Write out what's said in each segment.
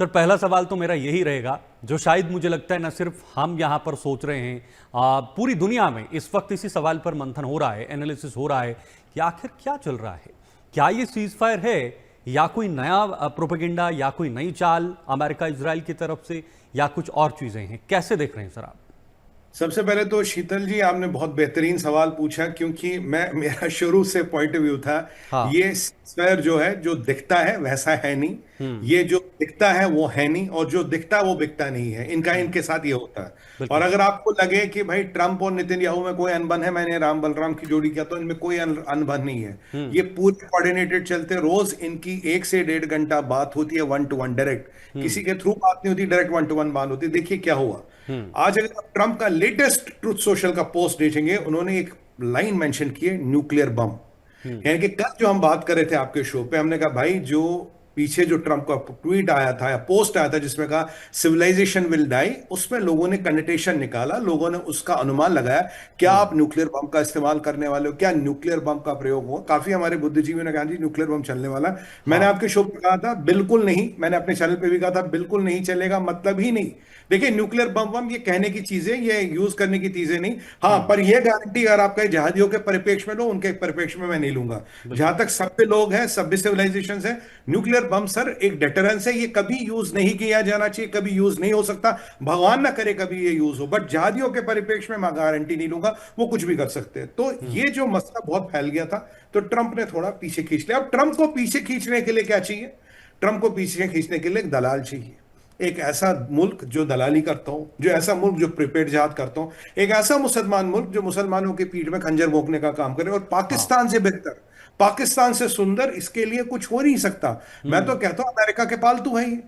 Sir, पहला सवाल तो मेरा यही रहेगा, जो शायद मुझे लगता है न सिर्फ हम यहाँ पर सोच रहे हैं, पूरी दुनिया में इस वक्त इसी सवाल पर मंथन हो रहा है, एनालिसिस हो रहा है कि आखिर क्या चल रहा है। क्या ये सीज फायर है या कोई नया प्रोपेगेंडा या कोई नई चाल अमेरिका इजराइल की तरफ से, या कुछ और चीजें हैं? कैसे देख रहे हैं सर आप? सबसे पहले तो शीतल जी, आपने बहुत बेहतरीन सवाल पूछा, क्योंकि मेरा शुरू से पॉइंट ऑफ व्यू था हाँ। ये सॉफ्टवेयर जो है, जो दिखता है वैसा है नहीं। हम्म। ये जो दिखता है वो है नहीं, और जो दिखता है वो बिकता नहीं है। इनका हम्म। इनके साथ ये होता है। और बिल्कुल। अगर आपको लगे कि भाई ट्रंप और नेतन्याहू में कोई अनबन है, मैंने राम बलराम की जोड़ी किया, तो इनमें कोई अनबन नहीं है। हम्म। ये पूरे कोऑर्डिनेटेड चलते, रोज इनकी 1 से 1.5 घंटा बात होती है, वन टू वन डायरेक्ट। हम्म। किसी के थ्रू बात नहीं होती, डायरेक्ट वन टू वन बात होती है। देखिए क्या हुआ हम्म। आज। अगर आप ट्रंप का लेटेस्ट ट्रुथ सोशल का पोस्ट देखेंगे, उन्होंने एक लाइन मेंशन की है, न्यूक्लियर बम। हम्म। यानी कि कल जो हम बात कर रहे थे आपके शो पे, हमने कहा भाई जो पीछे जो ट्रंप का ट्वीट आया था या पोस्ट आया था जिसमें कहा सिविलाइजेशन विल डाई, उसमें लोगों ने कनेटेशन निकाला, लोगों ने उसका अनुमान लगाया, क्या हम्म। आप न्यूक्लियर बम का इस्तेमाल करने वाले हो, क्या न्यूक्लियर बम का प्रयोग हुआ। काफी हमारे बुद्धिजीवियों ने कहा जी न्यूक्लियर बम चलने वाला है। मैंने हाँ। आपके शो पे कहा था बिल्कुल नहीं, मैंने अपने चैनल पे भी कहा था बिल्कुल नहीं चलेगा, मतलब ही नहीं। देखिए न्यूक्लियर बम बम ये कहने की चीजें, ये यूज करने की चीजें नहीं। हाँ, हम्म। पर यह गारंटी अगर आप कहे जहादियों के परिप्रेक्ष्य में लो, उनके परिप्रेक्ष्य में मैं नहीं लूंगा। जहां बिल्कुल। तक सभ्य लोग हैं, सभ्य सिविलाइजेशन है, न्यूक्लियर बम सर एक डेटरेंस है। ये कभी यूज नहीं किया जाना चाहिए, कभी यूज नहीं हो सकता, भगवान ना करे कभी ये यूज हो। बट जहादियों के परिप्रेक्ष्य में मैं गारंटी नहीं लूंगा, वो कुछ भी कर सकते हैं। तो हम्म। ये जो मसला बहुत फैल गया था, तो ट्रंप ने थोड़ा पीछे खींच लिया। अब ट्रंप को पीछे खींचने के लिए क्या चाहिए? ट्रंप को पीछे खींचने के लिए एक दलाल चाहिए, एक ऐसा मुल्क जो दलाली करता हो, जो ऐसा मुल्क जो प्रिपेड जहाद करता हो, एक ऐसा मुसलमान मुल्क जो मुसलमानों के पीठ में खंजर भोंकने का काम करे। और हाँ। पाकिस्तान से बेहतर, पाकिस्तान से सुंदर इसके लिए कुछ हो नहीं सकता। मैं तो हम्म। कहता हूं अमेरिका के पालतू है ये।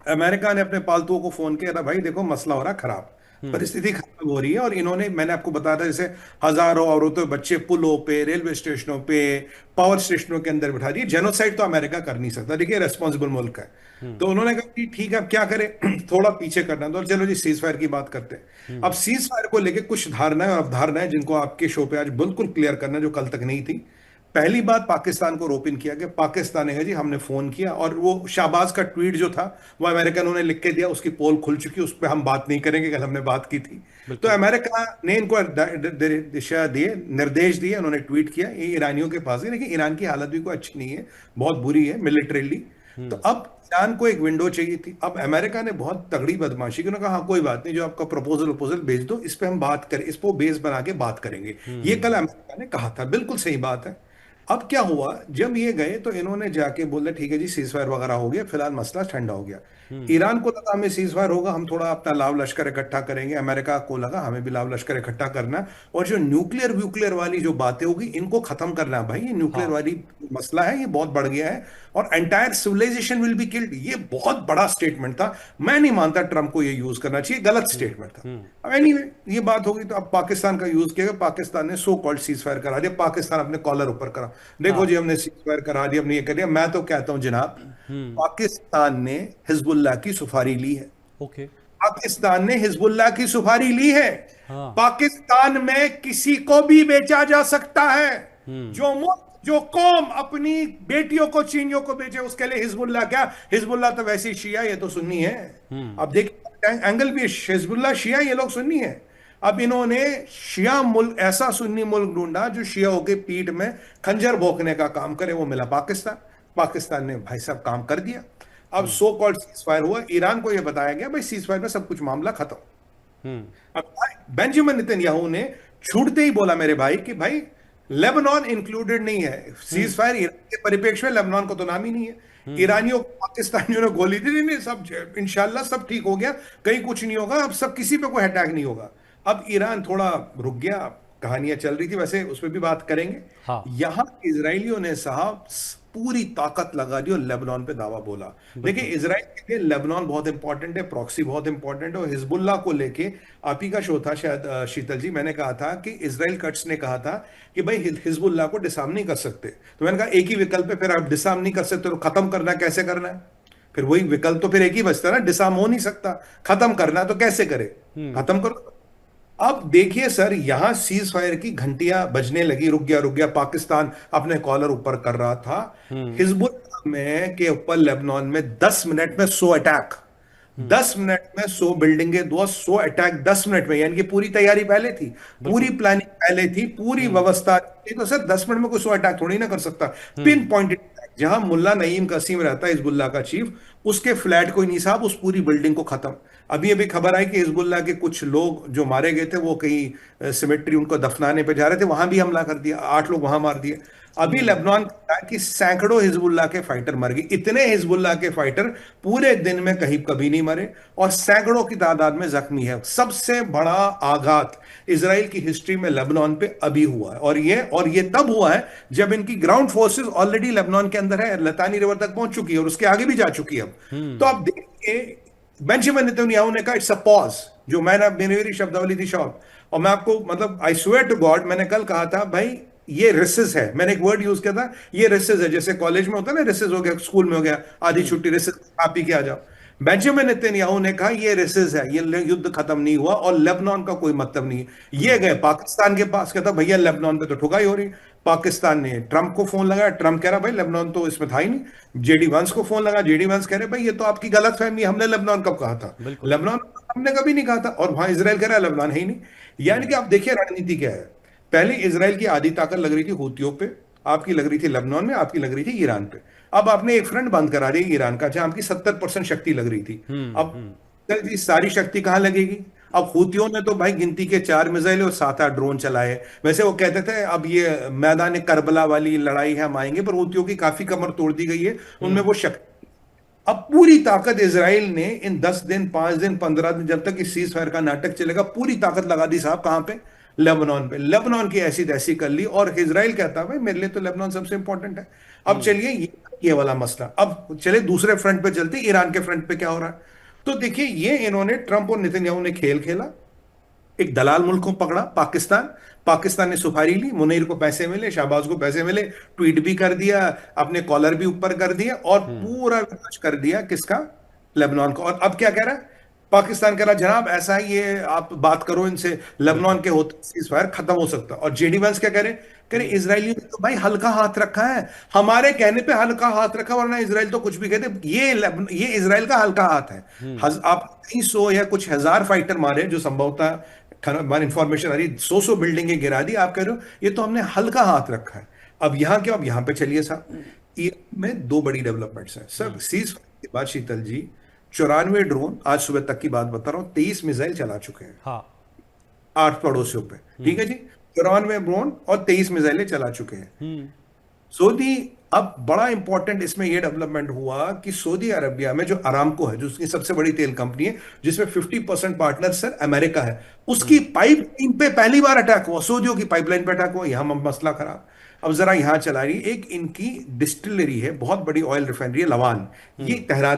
अमेरिका ने अपने पालतुओं को फोन किया था, भाई देखो मसला हो रहा खराब, हम्म। परिस्थिति खराब हो रही है। और इन्होंने, मैंने आपको बताया था, जैसे हजारों औरतों बच्चे पुलों पे, रेलवे स्टेशनों पे, पावर स्टेशनों के अंदर बिठा दिए। जेनोसाइड तो अमेरिका कर नहीं सकता, देखिए रेस्पॉन्सिबल मुल्क है। हम्म। तो उन्होंने कहा कि ठीक है अब क्या करें, थोड़ा पीछे करना। तो चलो जी सीज फायर की बात करते हैं। अब हम्म। सीज फायर को लेके कुछ धारणाएं और अवधारणाएं जिनको आपके शो पे आज बिल्कुल क्लियर करना, जो कल तक नहीं थी। पहली बात, पाकिस्तान को रोपिन किया कि पाकिस्तान है जी, हमने फोन किया। और वो शाहबाज का ट्वीट जो था, वो अमेरिकन ने लिख के दिया, उसकी पोल खुल चुकी, उस पर हम बात नहीं करेंगे, कल हमने बात की थी। तो बिल्कुल। अमेरिका ने इनको दिशा दिए, निर्देश दिए, उन्होंने ट्वीट किया, ये ईरानियों के पास है। लेकिन ईरान की हालत भी कोई अच्छी नहीं है, बहुत बुरी है मिलिटरीली। तो हम्म। अब ईरान को एक विंडो चाहिए थी। अब अमेरिका ने बहुत तगड़ी बदमाशी की, उन्होंने कहा हाँ कोई बात नहीं, जो आपका प्रपोजल भेज दो, इस पे हम बात करें, इस पर बेस बना के बात करेंगे। ये कल हम्म। अमेरिका ने कहा था, बिल्कुल सही बात है। अब क्या हुआ, जब ये गए तो इन्होंने जाके बोले ठीक है जी सीज फायर वगैरह हो गया, फिलहाल मसला ठंडा हो गया। हम्म। ईरान को लगा हमें सीज फायर होगा, हम थोड़ा अपना लाव लश्कर इकट्ठा करेंगे। अमेरिका को लगा हमें भी लाव लश्कर इकट्ठा करना है, और जो न्यूक्लियर व्यूक्लियर वाली जो बातें होगी इनको खत्म करना है। भाई ये न्यूक्लियर हाँ। वाली मसला है, ये बहुत बढ़ गया है, और entire civilization will be killed. ये बहुत बड़ा स्टेटमेंट था। मैं नहीं मानता ट्रंप को ये यूज करना चाहिए, गलत हम्म। स्टेटमेंट था। हम्म। अब एनीवे ये बात होगी, तो अब पाकिस्तान का यूज किया गया। पाकिस्तान ने सो कॉल्ड सीज फायर करा दिया, पाकिस्तान अपने कॉलर ऊपर करा, देखो जी हाँ। हमने सीज फायर करा दिया, हमने ये कर दिया। मैं तो कहता हूं जनाब, हम्म। पाकिस्तान ने हिजबुल्लाह की सुपारी ली है। ओके। पाकिस्तान ने हिजबुल्लाह की सुपारी ली है। हाँ। पाकिस्तान में किसी को भी बेचा जा सकता है। हम्म। जो मुल्क, जो कौम अपनी बेटियों को, चीनियों को बेचे, उसके लिए हिजबुल्लाह क्या? हिजबुल्लाह तो वैसे ही शिया, ये तो सुन्नी है। हम्म। अब देखिए एंगल भी, हिजबुल्लाह शिया, ये लोग सुन्नी है। अब इन्होंने शिया मुल्क, ऐसा सुन्नी मुल्क ढूंढा जो शियाओं के पीठ में खंजर भोंकने का काम करे, वो मिला पाकिस्तान। पाकिस्तान ने भाई साहब काम कर दिया। अब हम्म। सो कॉल्ड सीज फायर हुआ, ईरान को यह बताया गया भाई सीज फायर में सब कुछ मामला खत्म। हम्म। अब बेंजामिन नेतन्याहू ने छूटते ही बोला मेरे भाई कि भाई लेबनान इंक्लूडेड नहीं है हम्म। Cease fire. ईरान के परिप्रेक्ष्य में लेबनान को तो नाम ही नहीं है। हम्म। ईरानियों को पाकिस्तानियों ने गोली दी, नहीं सब इंशाल्लाह सब ठीक हो गया, कहीं कुछ नहीं होगा, अब सब किसी पे कोई अटैक नहीं होगा। अब ईरान थोड़ा रुक गया, कहानियां चल रही थी, वैसे उस पर भी बात करेंगे। हाँ। यहां इजरायलियों ने साहब पूरी ताकत लगा दी और लेबनान पे दावा बोला। देखिए बिल्कुल। इजराइल के लिए लेबनान बहुत इंपॉर्टेंट है, प्रॉक्सी बहुत इंपॉर्टेंट है। और हिजबुल्लाह को लेके आप ही का शो था शायद शीतल जी, मैंने कहा था कि इजराइल कट्स ने कहा था कि भाई हिजबुल्लाह को डिसआर्म नहीं कर सकते। तो मैंने कहा एक ही विकल्प है, फिर आप डिसआर्म नहीं कर सकते तो खत्म करना कैसे करना है? फिर वही विकल्प तो फिर एक ही बचता है ना, डिसआर्म हो नहीं सकता, खत्म करना है तो कैसे करे? हम्म। खत्म करो। अब देखिए सर, यहां सीज फायर की घंटियां बजने लगी, रुक गया पाकिस्तान अपने कॉलर ऊपर कर रहा था। हिजबुल्लाह में के ऊपर लेबनान में 10 मिनट में 100 अटैक, 10 मिनट में 100 बिल्डिंगें, 100 अटैक 10 मिनट में, यानी कि पूरी तैयारी पहले थी, पूरी बिल्कुल। प्लानिंग पहले थी, पूरी व्यवस्था थी। तो सर 10 मिनट में कोई 100 अटैक थोड़ी ना कर सकता। पिन पॉइंटेड अटैक, जहां मुल्ला नईम कसीम रहता है हिजबुल्लाह का चीफ, उसके फ्लैट को ही नहीं साहब, उस पूरी बिल्डिंग को खत्म। अभी अभी खबर आई कि हिजबुल्लाह के कुछ लोग जो मारे गए थे वो कहीं सिमेट्री उनको दफनाने पे जा रहे थे, वहां भी हमला कर दिया, 8 लोग वहां मार दिए। अभी लेबनान का है कि सैकड़ों हिजबुल्लाह के फाइटर मर गए। इतने हिजबुल्लाह के फाइटर पूरे दिन में कहीं कभी नहीं मरे, और सैकड़ों की तादाद में जख्मी है। सबसे बड़ा आघात इसराइल की हिस्ट्री में लेबनान पे अभी हुआ है, और ये तब हुआ है जब इनकी ग्राउंड फोर्सेस ऑलरेडी लेबनान के अंदर है, लतानी रिवर तक पहुंच चुकी है और उसके आगे भी जा चुकी है अब। तो आप देखिए, बेंजामिन नेतन्याहू ने कहा इट्स अ पॉज, जो मैंने, मेरी शब्दावली थी शॉर्ट। और मैं आपको मतलब आई स्वेयर टू गॉड, मैंने कल कहा था भाई ये रिसेस है, मैंने एक वर्ड यूज किया था, ये रिसेस है। जैसे कॉलेज में होता है ना, रिसेस हो गया, स्कूल में हो गया आधी छुट्टी, रिसेस आप ही के आ जाओ। बेंजामिन नेतन्याहू ने कहा ये रिसेस है, ये युद्ध खत्म नहीं हुआ और लेबनान का कोई मतलब नहीं है। ये गए पाकिस्तान के पास, कहता भैया लेबनान पे तो ठुकाई हो रही। पाकिस्तान ने ट्रंप को फोन लगाया, ट्रंप कह रहा भाई लेबनान तो इसमें था ही नहीं। जेडी वांस को फोन लगा, जेडी वांस कह रहे भाई ये तो आपकी गलत फहमी, हमने लेबनान कब कहा था, बिल्कुल। लेबनान हमने कभी नहीं कहा था। और वहां इसराइल कह रहा है लेबनान है ही नहीं। यानी कि आप देखिए रणनीति क्या है। पहले इसराइल की आधी ताकत लग रही थी हूतियों पे, आपकी लग रही थी लेबनान में, आपकी लग रही थी ईरान पे। अब आपने एक फ्रंट बंद करा दिया ईरान का, जहां आपकी 70% शक्ति लग रही थी। अब ये सारी शक्ति कहां लगेगी? अब हूतियों ने तो भाई गिनती के 4 मिसाइल और 7-8 ड्रोन चलाए। वैसे वो कहते थे अब ये मैदान करबला वाली लड़ाई है, हम आएंगे, पर हूतियों की काफी कमर तोड़ दी गई है, उनमें वो शक्ति। अब पूरी ताकत इसराइल ने इन 10 दिन, 5 दिन, 15 दिन, जब तक इस सीज फायर का नाटक चलेगा, पूरी ताकत लगा दी साहब कहां पे? लेबनान पे। लेबनान की ऐसी तैसी कर ली, और इसराइल कहता है भाई मेरे लिए तो लेबनान सबसे इंपॉर्टेंट है। अब चलिए ये वाला मसला, अब चले दूसरे फ्रंट पे चलते, ईरान के फ्रंट पे क्या हो रहा है। तो देखिए, ये इन्होंने, ट्रंप और नेतन्याहू ने खेल खेला। एक दलाल मुल्क को पकड़ा, पाकिस्तान। पाकिस्तान ने सुपारी ली, मुनीर को पैसे मिले, शहबाज को पैसे मिले, ट्वीट भी कर दिया, अपने कॉलर भी ऊपर कर दिया, और पूरा विनाश कर दिया किसका? लेबनान को। और अब क्या कह रहा है पाकिस्तान? कह रहा जनाब ऐसा है, ये आप बात करो इनसे, लेबनान के होते सीज फायर खत्म हो सकता। और जेडी वंस क्या कह रहे इसराइलियों ने तो भाई हल्का हाथ रखा है, हमारे कहने पे हल्का हाथ रखा, वरना इसराइल तो कुछ भी कहते। ये इसराइल का हल्का हाथ है। आप 300 या कुछ हजार फाइटर मारे, जो संभवतः इंफॉर्मेशन आ रही, 100 बिल्डिंगें गिरा दी, आप कह रहे हो ये तो हमने हल्का हाथ रखा है। अब यहां क्या? अब यहां पे चलिए साहब, ईरान में 2 बड़ी डेवलपमेंट्स हैं सर सीज के बाद, शीतल जी। 94 ड्रोन, आज सुबह तक की बात बता रहा हूं, 23 मिसाइल चला चुके हैं हाँ। 8 पड़ोसियों पे। ठीक है जी, 94 ड्रोन और 23 मिसाइलें चला चुके हैं सऊदी। अब बड़ा इंपॉर्टेंट इसमें यह डेवलपमेंट हुआ कि सऊदी अरबिया में जो अरामको है, जो उसकी सबसे बड़ी तेल कंपनी है, जिसमें 50% पार्टनर सर अमेरिका है, उसकी पाइपलाइन पे पहली बार अटैक हुआ। सऊदियों की पाइपलाइन पे अटैक हुआ, यहां मसला खराब। अब जरा यहां चला रही एक इनकी डिस्टिलरी है, बहुत बड़ी ऑयल रिफाइनरी है, लवान। ये तेहरान,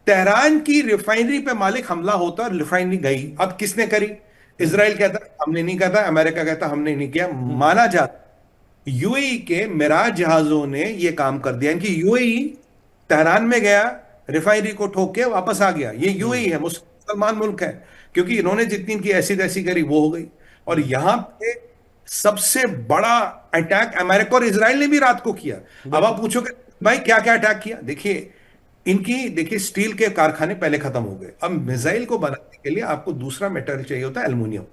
तेहरान की रिफाइनरी पे मालिक हमला होता और रिफाइनरी गई। अब किसने करी? इसराइल कहता हमने नहीं कहता, अमेरिका कहता हमने नहीं किया। माना जाता यूएई के मिराज जहाजों ने यह काम कर दिया। इनकी यूएई तेहरान में गया, रिफाइनरी को ठोक के वापस आ गया। ये यूएई है, मुसलमान मुल्क है, क्योंकि इन्होंने जितनी इनकी ऐसी तैसी करी वो हो गई। और यहां पे सबसे बड़ा अटैक अमेरिका और इसराइल ने भी रात को किया। अब आप पूछोगे भाई क्या क्या अटैक किया? देखिए स्टील के कारखाने पहले खत्म हो गए। अब मिसाइल को बनाने के लिए आपको दूसरा मेटल चाहिए होता है, एल्युमिनियम।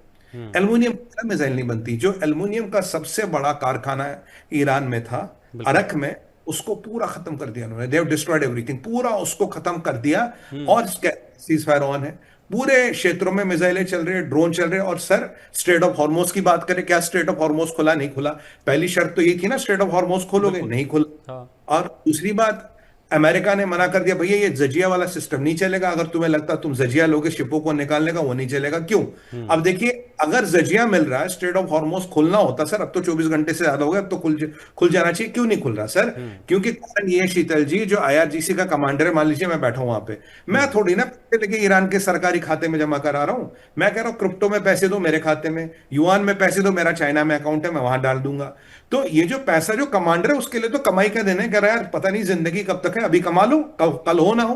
एल्युमिनियम का मिसाइल नहीं बनती। जो एल्युमिनियम का सबसे बड़ा कारखाना ईरान में था, अरक में, उसको पूरा खत्म कर दिया उन्होंने। दे हैव डिस्ट्रॉयड एवरीथिंग, पूरा उसको खत्म कर दिया। और सीज फायर ऑन है, पूरे क्षेत्रों में मिसाइलें चल रही है, ड्रोन चल रहे हैं। और सर स्ट्रेट ऑफ हॉर्मोज की बात करें, क्या स्ट्रेट ऑफ हॉर्मोज खुला? नहीं खुला। पहली शर्त तो ये थी ना, स्ट्रेट ऑफ हॉर्मोज खोलोगे, नहीं खुला। हाँ। और दूसरी बात, अमेरिका ने मना कर दिया भैया ये जजिया वाला सिस्टम नहीं चलेगा। अगर तुम्हें लगता तुम जजिया लोगे शिपों को निकालने का, वो नहीं चलेगा। क्यों? अब देखिए, अगर जजिया मिल रहा है, स्ट्रेट ऑफ हॉर्मोज खुलना होता सर, अब तो 24 घंटे से ज्यादा हो गया, अब तो खुल जाना चाहिए। क्यों नहीं खुल रहा सर? क्योंकि कारण ये है शीतल जी, जो आईआरजीसी का कमांडर है, मान लीजिए मैं बैठा हूं वहां पे, मैं थोड़ी ना पैसे लेके ईरान के सरकारी खाते में जमा करा रहा हूं। मैं कह रहा हूं क्रिप्टो में पैसे दो मेरे खाते में, युआन में पैसे दो, मेरा चाइना में अकाउंट है, मैं वहां डाल दूंगा। तो ये जो पैसा जो कमांडर है, उसके लिए तो कमाई का दिन है। कह रहा है यार पता नहीं जिंदगी कब तक है, अभी कमा लो, कल हो ना हो।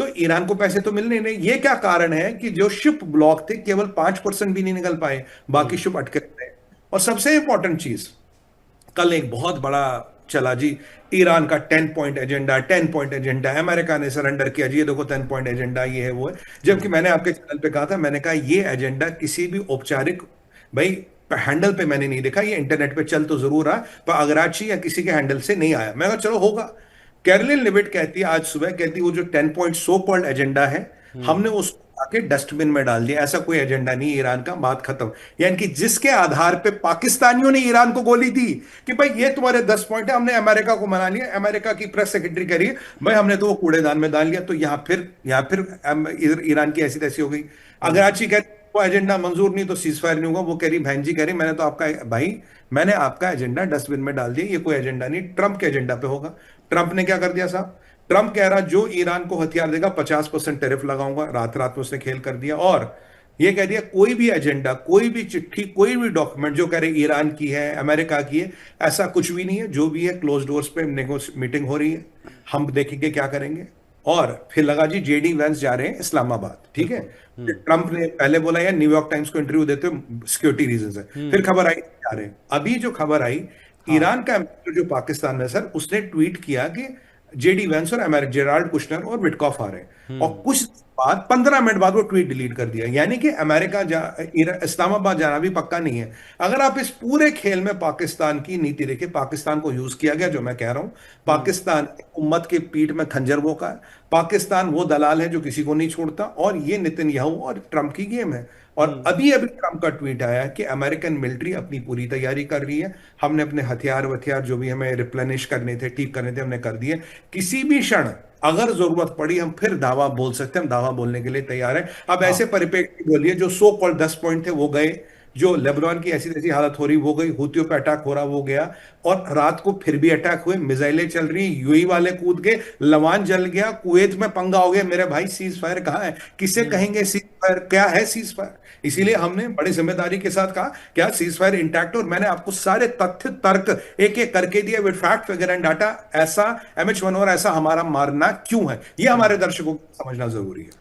तो ईरान को पैसे तो मिलने नहीं। ये क्या कारण है कि जो शिप ब्लॉक थे केवल 5% भी नहीं निकल पाए, बाकी शिप अटके रहे। और सबसे इंपॉर्टेंट चीज, कल एक बहुत बड़ा चला जी, ईरान का 10 point agenda, 10 point agenda, America ने सरेंडर किया जी, ये देखो 10 पॉइंट एजेंडा, ये है वो है। जबकि मैंने आपके चैनल पे कहा था, मैंने कहा ये एजेंडा किसी भी औपचारिक भाई हैंडल पे मैंने नहीं देखा, ये इंटरनेट पे चल तो जरूर रहा, पर अगराची या किसी के हैंडल से नहीं आया। मैं कहा चलो होगा। कैरोलिन लिविट कहती है आज सुबह, कहती वो जो 10 पॉइंट सो कॉल्ड एजेंडा है, हमने उसको आके डस्टबिन में डाल दिया, ऐसा कोई एजेंडा नहीं ईरान का, बात खत्म। यानी कि जिसके आधार पे पाकिस्तानियों ने ईरान को गोली दी कि भाई ये तुम्हारे 10 पॉइंट है, हमने अमेरिका को मना लिया, अमेरिका की प्रेस सेक्रेटरी कह रही है भाई हमने तो वो कूड़ेदान में डाल लिया। तो यहां फिर ईरान की ऐसी तैसी हो गई। अगराची कहती वो एजेंडा मंजूर नहीं तो सीज फायर नहीं होगा। वो कह रही बहन जी, कह रही मैंने तो आपका भाई, मैंने आपका एजेंडा डस्टबिन में डाल दिया, ये कोई एजेंडा नहीं, ट्रंप के एजेंडा पे होगा। ट्रंप ने क्या कर दिया साहब, ट्रंप कह रहा जो ईरान को हथियार देगा 50% टैरिफ लगाऊंगा, रात रात में उसने खेल कर दिया। और ये कह दिया कोई भी एजेंडा, कोई भी चिट्ठी, कोई भी डॉक्यूमेंट जो कह रहे ईरान की है, अमेरिका की है, ऐसा कुछ भी नहीं है। जो भी है क्लोज डोर्स पे मीटिंग हो रही है, हम देखेंगे क्या करेंगे। और फिर लगा जी जेडी वैंस जा रहे हैं इस्लामाबाद, ठीक है। ट्रंप ने पहले बोला यार न्यूयॉर्क टाइम्स को इंटरव्यू देते हो, सिक्योरिटी रीजन है। फिर खबर आई जा रहे हैं। अभी जो खबर आई, ईरान का एम्बेसडर जो पाकिस्तान में सर, उसने ट्वीट किया कि जेडी वैंस और अमेरिका जेराल्ड कुशनर और विटकॉफ आ रहे हैं। और कुछ बाद 15 मिनट बाद वो ट्वीट डिलीट कर दिया। यानी कि अमेरिका इस्लामाबाद जाना भी पक्का नहीं है। अगर आप इस पूरे खेल में पाकिस्तान की नीति देखें, पाकिस्तान को यूज किया गया, जो मैं कह रहा हूं, पाकिस्तान उम्मत के पीठ में खंजर वो का है। पाकिस्तान वो दलाल है जो किसी को नहीं छोड़ता, और ये नेतन्याहू और ट्रंप की गेम है। और अभी अभी ट्रंप का ट्वीट आया कि अमेरिकन मिलिट्री अपनी पूरी तैयारी कर रही है, हमने अपने हथियार वथियार जो भी हमें रिप्लेनिश करने थे, ठीक करने थे, हमने कर दिए। किसी भी क्षण अगर जरूरत पड़ी हम फिर दावा बोल सकते हैं, हम दावा बोलने के लिए तैयार हैं। अब ऐसे परिप्रेक्ष्य बोलिए, जो सो कॉल्ड 10 पॉइंट थे वो गए, जो लेबनान की ऐसी तैसी हालत हो रही वो गई, हुतियों पे अटैक हो रहा वो गया, और रात को फिर भी अटैक हुए, मिसाइलें चल रही, यूएई वाले कूद गए, लवान जल गया, कुवैत में पंगा हो गया। मेरे भाई सीज फायर कहाँ है, किसे कहेंगे सीज फायर, क्या है सीज फायर। इसीलिए हमने बड़ी जिम्मेदारी के साथ कहा क्या सीज फायर इंटैक्ट, और मैंने आपको सारे तथ्य तर्क एक एक करके दिया with fact figure and data. ऐसा MH1 और ऐसा हमारा मारना क्यों है, ये हमारे दर्शकों को समझना जरूरी है।